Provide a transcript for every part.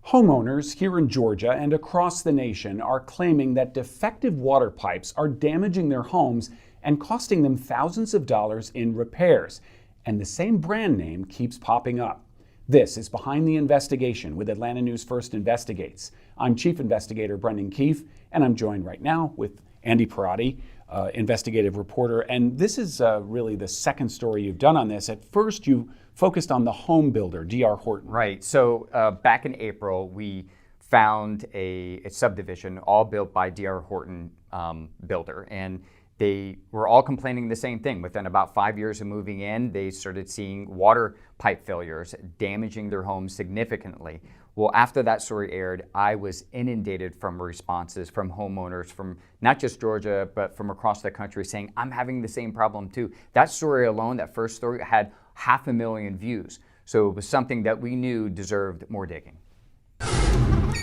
Homeowners here in Georgia and across the nation are claiming that defective water pipes are damaging their homes and costing them thousands of dollars in repairs. And the same brand name keeps popping up. This is Behind the Investigation with Atlanta News First Investigates. I'm Chief Investigator Brendan Keefe, and I'm joined right now with Andy Perotti, investigative reporter. And this is really the second story you've done on this. At first, you focused on the home builder, D.R. Horton. Right. So back in April, we found a subdivision all built by D.R. Horton builder. And they were all complaining the same thing. Within about 5 years of moving in, they started seeing water pipe failures damaging their homes significantly. Well, after that story aired, I was inundated from responses from homeowners from not just Georgia, but from across the country saying, I'm having the same problem too. That story alone, that first story, had 500,000 views. So it was something that we knew deserved more digging.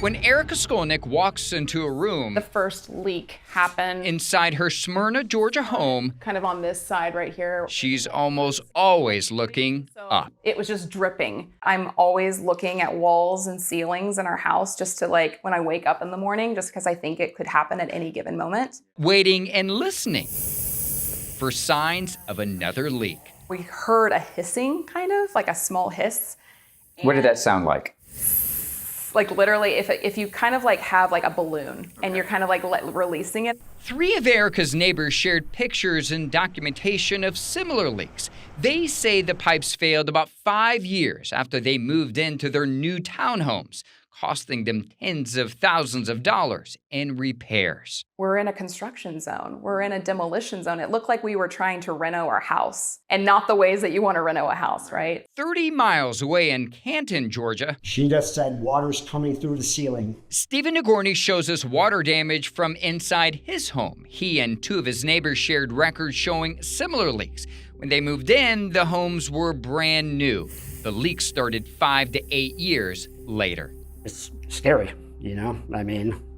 When Erica Skolnick walks into a room, the first leak happened inside her Smyrna, Georgia home, kind of on this side right here. She's almost always looking up. It was just dripping. I'm always looking at walls and ceilings in our house just to when I wake up in the morning, just because I think it could happen at any given moment. Waiting and listening for signs of another leak. We heard a hissing, kind of like a small hiss. What did that sound like? Like literally, if you kind of have a balloon and you're kind of releasing it. 3 of Erica's neighbors shared pictures and documentation of similar leaks. They say the pipes failed about 5 years after they moved into their new townhomes, costing them tens of thousands of dollars in repairs. We're in a construction zone. We're in a demolition zone. It looked like we were trying to reno our house, and not the ways that you want to reno a house, right? 30 miles away in Canton, Georgia, she just said water's coming through the ceiling. Stephen Nagorny shows us water damage from inside his home. He and 2 of his neighbors shared records showing similar leaks. When they moved in, the homes were brand new. The leaks started 5 to 8 years later. It's scary,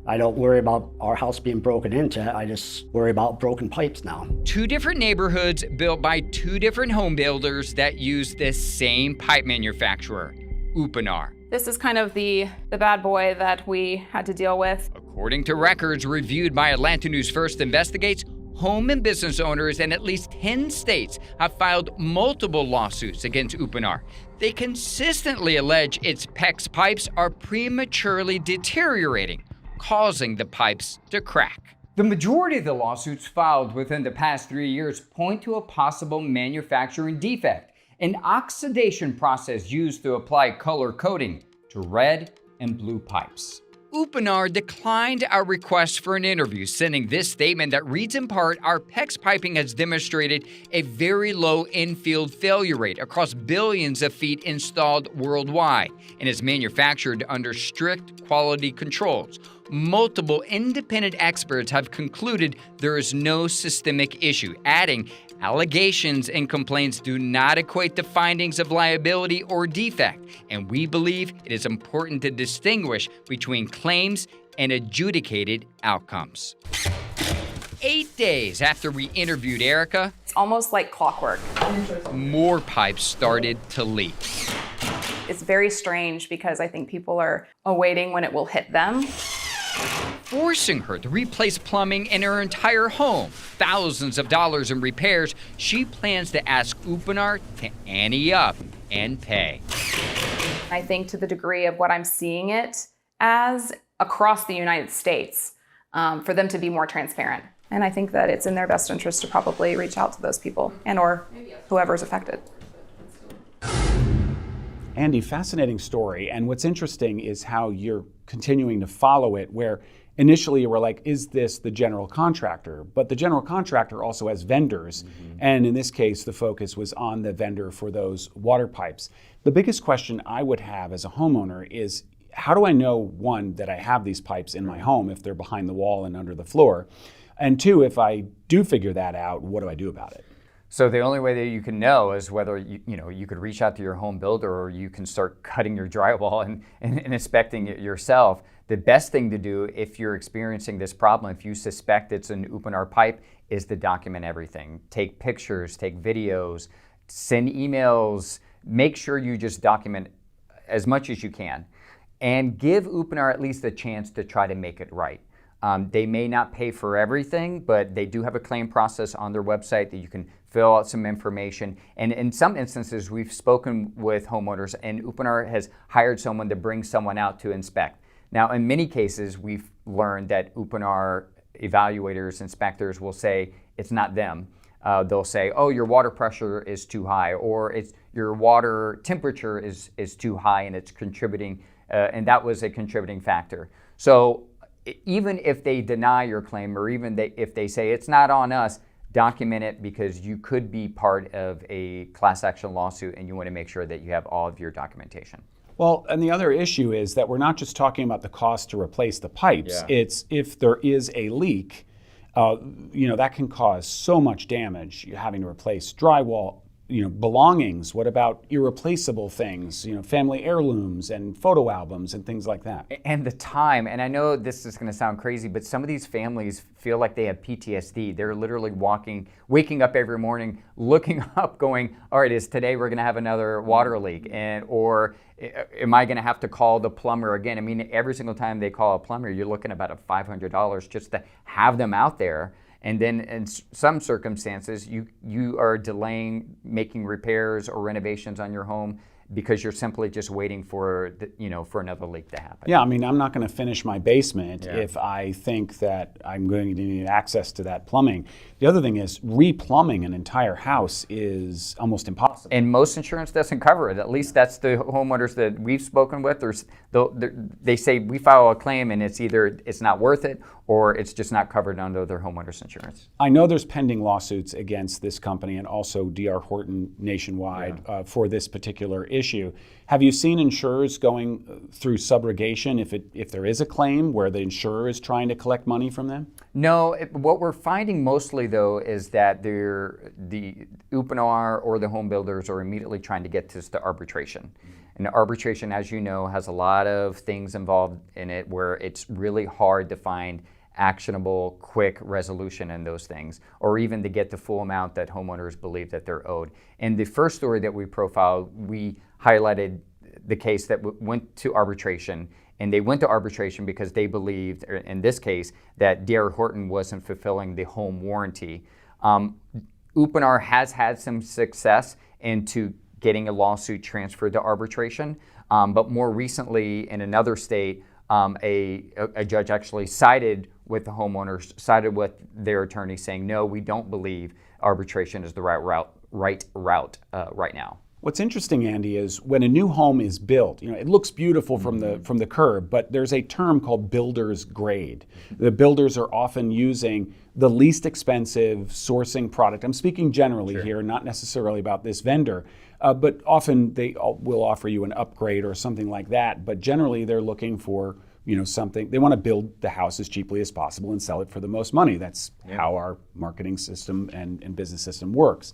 I don't worry about our house being broken into. I just worry about broken pipes now. 2 different neighborhoods built by 2 different home builders that use the same pipe manufacturer, Upinar. This is kind of the bad boy that we had to deal with. According to records reviewed by Atlanta News First Investigates, home and business owners in at least 10 states have filed multiple lawsuits against Upinar. They consistently allege its PEX pipes are prematurely deteriorating, causing the pipes to crack. The majority of the lawsuits filed within the past 3 years point to a possible manufacturing defect, an oxidation process used to apply color coating to red and blue pipes. Upinar declined our request for an interview, sending this statement that reads in part, our PEX piping has demonstrated a very low in-field failure rate across billions of feet installed worldwide and is manufactured under strict quality controls. Multiple independent experts have concluded there is no systemic issue, adding, allegations and complaints do not equate to findings of liability or defect, and we believe it is important to distinguish between claims and adjudicated outcomes. 8 days after we interviewed Erica, it's almost like clockwork. More pipes started to leak. It's very strange because I think people are awaiting when it will hit them, forcing her to replace plumbing in her entire home. Thousands of dollars in repairs. She plans to ask Upinar to ante up and pay. I think to the degree of what I'm seeing it as across the United States, for them to be more transparent. And I think that it's in their best interest to probably reach out to those people and or whoever's affected. Andy, fascinating story. And what's interesting is how you're continuing to follow it, where initially you were like, is this the general contractor? But the general contractor also has vendors. Mm-hmm. And in this case, the focus was on the vendor for those water pipes. The biggest question I would have as a homeowner is, how do I know, 1, that I have these pipes in my home if they're behind the wall and under the floor? And 2, if I do figure that out, what do I do about it? So the only way that you can know is whether you could reach out to your home builder or you can start cutting your drywall and inspecting it yourself. The best thing to do if you're experiencing this problem, if you suspect it's an Upinar pipe, is to document everything. Take pictures, take videos, send emails, make sure you just document as much as you can, and give Upinar at least a chance to try to make it right. They may not pay for everything, but they do have a claim process on their website that you can fill out some information. And in some instances, we've spoken with homeowners, and Upinar has hired someone to bring someone out to inspect. Now, in many cases, we've learned that Upinar evaluators, inspectors will say it's not them. They'll say, oh, your water pressure is too high, or your water temperature is too high and it's contributing, and that was a contributing factor. So even if they deny your claim, or even if they say it's not on us, document it, because you could be part of a class action lawsuit and you want to make sure that you have all of your documentation. Well, and the other issue is that we're not just talking about the cost to replace the pipes. Yeah. It's if there is a leak, that can cause so much damage. You're having to replace drywall, belongings. What about irreplaceable things, family heirlooms and photo albums and things like that? And the time, and I know this is going to sound crazy, but some of these families feel like they have PTSD. They're literally waking up every morning, looking up, going, all right, is today we're going to have another water leak? Or am I going to have to call the plumber again? I mean, every single time they call a plumber, you're looking at about $500 just to have them out there. And then in some circumstances, you are delaying making repairs or renovations on your home because you're simply just waiting for for another leak to happen. Yeah, I mean, I'm not going to finish my basement if I think that I'm going to need access to that plumbing. The other thing is, replumbing an entire house is almost impossible. And most insurance doesn't cover it. At least that's the homeowners that we've spoken with. They say we file a claim and it's either it's not worth it or it's just not covered under their homeowners insurance. I know there's pending lawsuits against this company and also D.R. Horton nationwide for this particular issue. Have you seen insurers going through subrogation if there is a claim where the insurer is trying to collect money from them? No, what we're finding mostly though is that the Upinar or the home builders are immediately trying to get this to arbitration. And arbitration, as you know, has a lot of things involved in it where it's really hard to find actionable, quick resolution in those things, or even to get the full amount that homeowners believe that they're owed. In the first story that we profiled, we highlighted the case that went to arbitration, and they went to arbitration because they believed, in this case, that D.R. Horton wasn't fulfilling the home warranty. Upinar has had some success into getting a lawsuit transferred to arbitration, but more recently in another state, a judge actually sided with the homeowners, sided with their attorney, saying, no, we don't believe arbitration is the right route right now. What's interesting, Andy, is when a new home is built, it looks beautiful from the curb, but there's a term called builder's grade. The builders are often using the least expensive sourcing product. I'm speaking generally here, not necessarily about this vendor, but often they will offer you an upgrade or something like that. But generally, they're looking for something. They want to build the house as cheaply as possible and sell it for the most money. That's how our marketing system and business system works.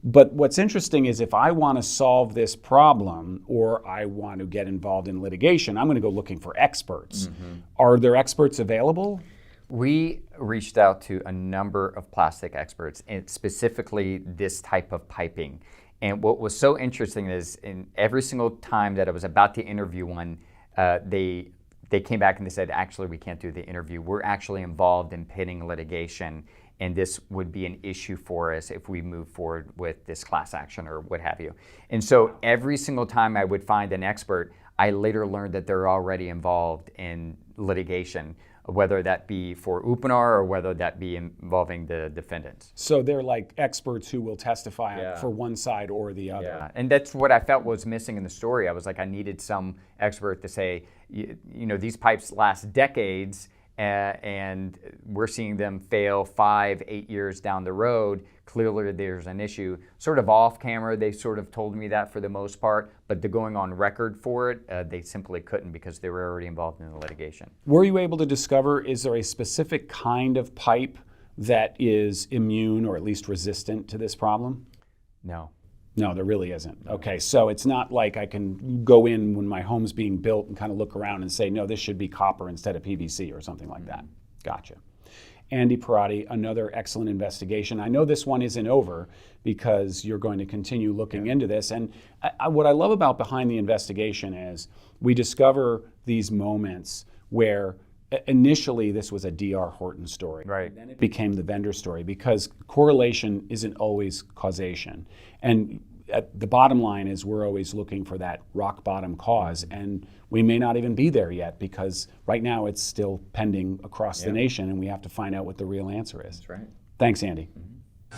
But what's interesting is if I want to solve this problem or I want to get involved in litigation, I'm going to go looking for experts. Are there experts available? We reached out to a number of plastic experts, and specifically this type of piping. And what was so interesting is in every single time that I was about to interview one, they came back and they said, actually, we can't do the interview. We're actually involved in pending litigation, and this would be an issue for us if we move forward with this class action or what have you. And so every single time I would find an expert, I later learned that they're already involved in litigation, whether that be for Upinar or whether that be involving the defendants. So they're like experts who will testify for one side or the other. Yeah, and that's what I felt was missing in the story. I was like, I needed some expert to say, these pipes last decades, and we're seeing them fail 5-8 years down the road. Clearly there's an issue. Sort of off camera, they sort of told me that for the most part, but the going on record for it, they simply couldn't because they were already involved in the litigation. Were you able to discover, is there a specific kind of pipe that is immune or at least resistant to this problem? No. No, there really isn't. Okay, so it's not like I can go in when my home's being built and kind of look around and say, no, this should be copper instead of PVC or something like that. Gotcha. Andy Perotti, another excellent investigation. I know this one isn't over because you're going to continue looking into this. And what I love about Behind the Investigation is we discover these moments where initially this was a D.R. Horton story. Right. And then it became the vendor story, because correlation isn't always causation. And the bottom line is we're always looking for that rock bottom cause, and we may not even be there yet, because right now it's still pending across the nation, and we have to find out what the real answer is. That's right. Thanks, Andy.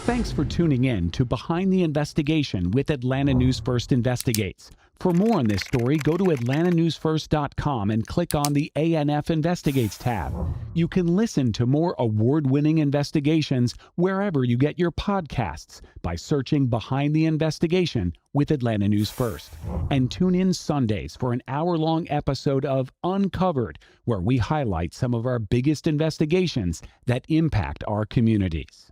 Thanks for tuning in to Behind the Investigation with Atlanta News First Investigates. For more on this story, go to atlantanewsfirst.com and click on the ANF Investigates tab. You can listen to more award-winning investigations wherever you get your podcasts by searching Behind the Investigation with Atlanta News First. And tune in Sundays for an hour-long episode of Uncovered, where we highlight some of our biggest investigations that impact our communities.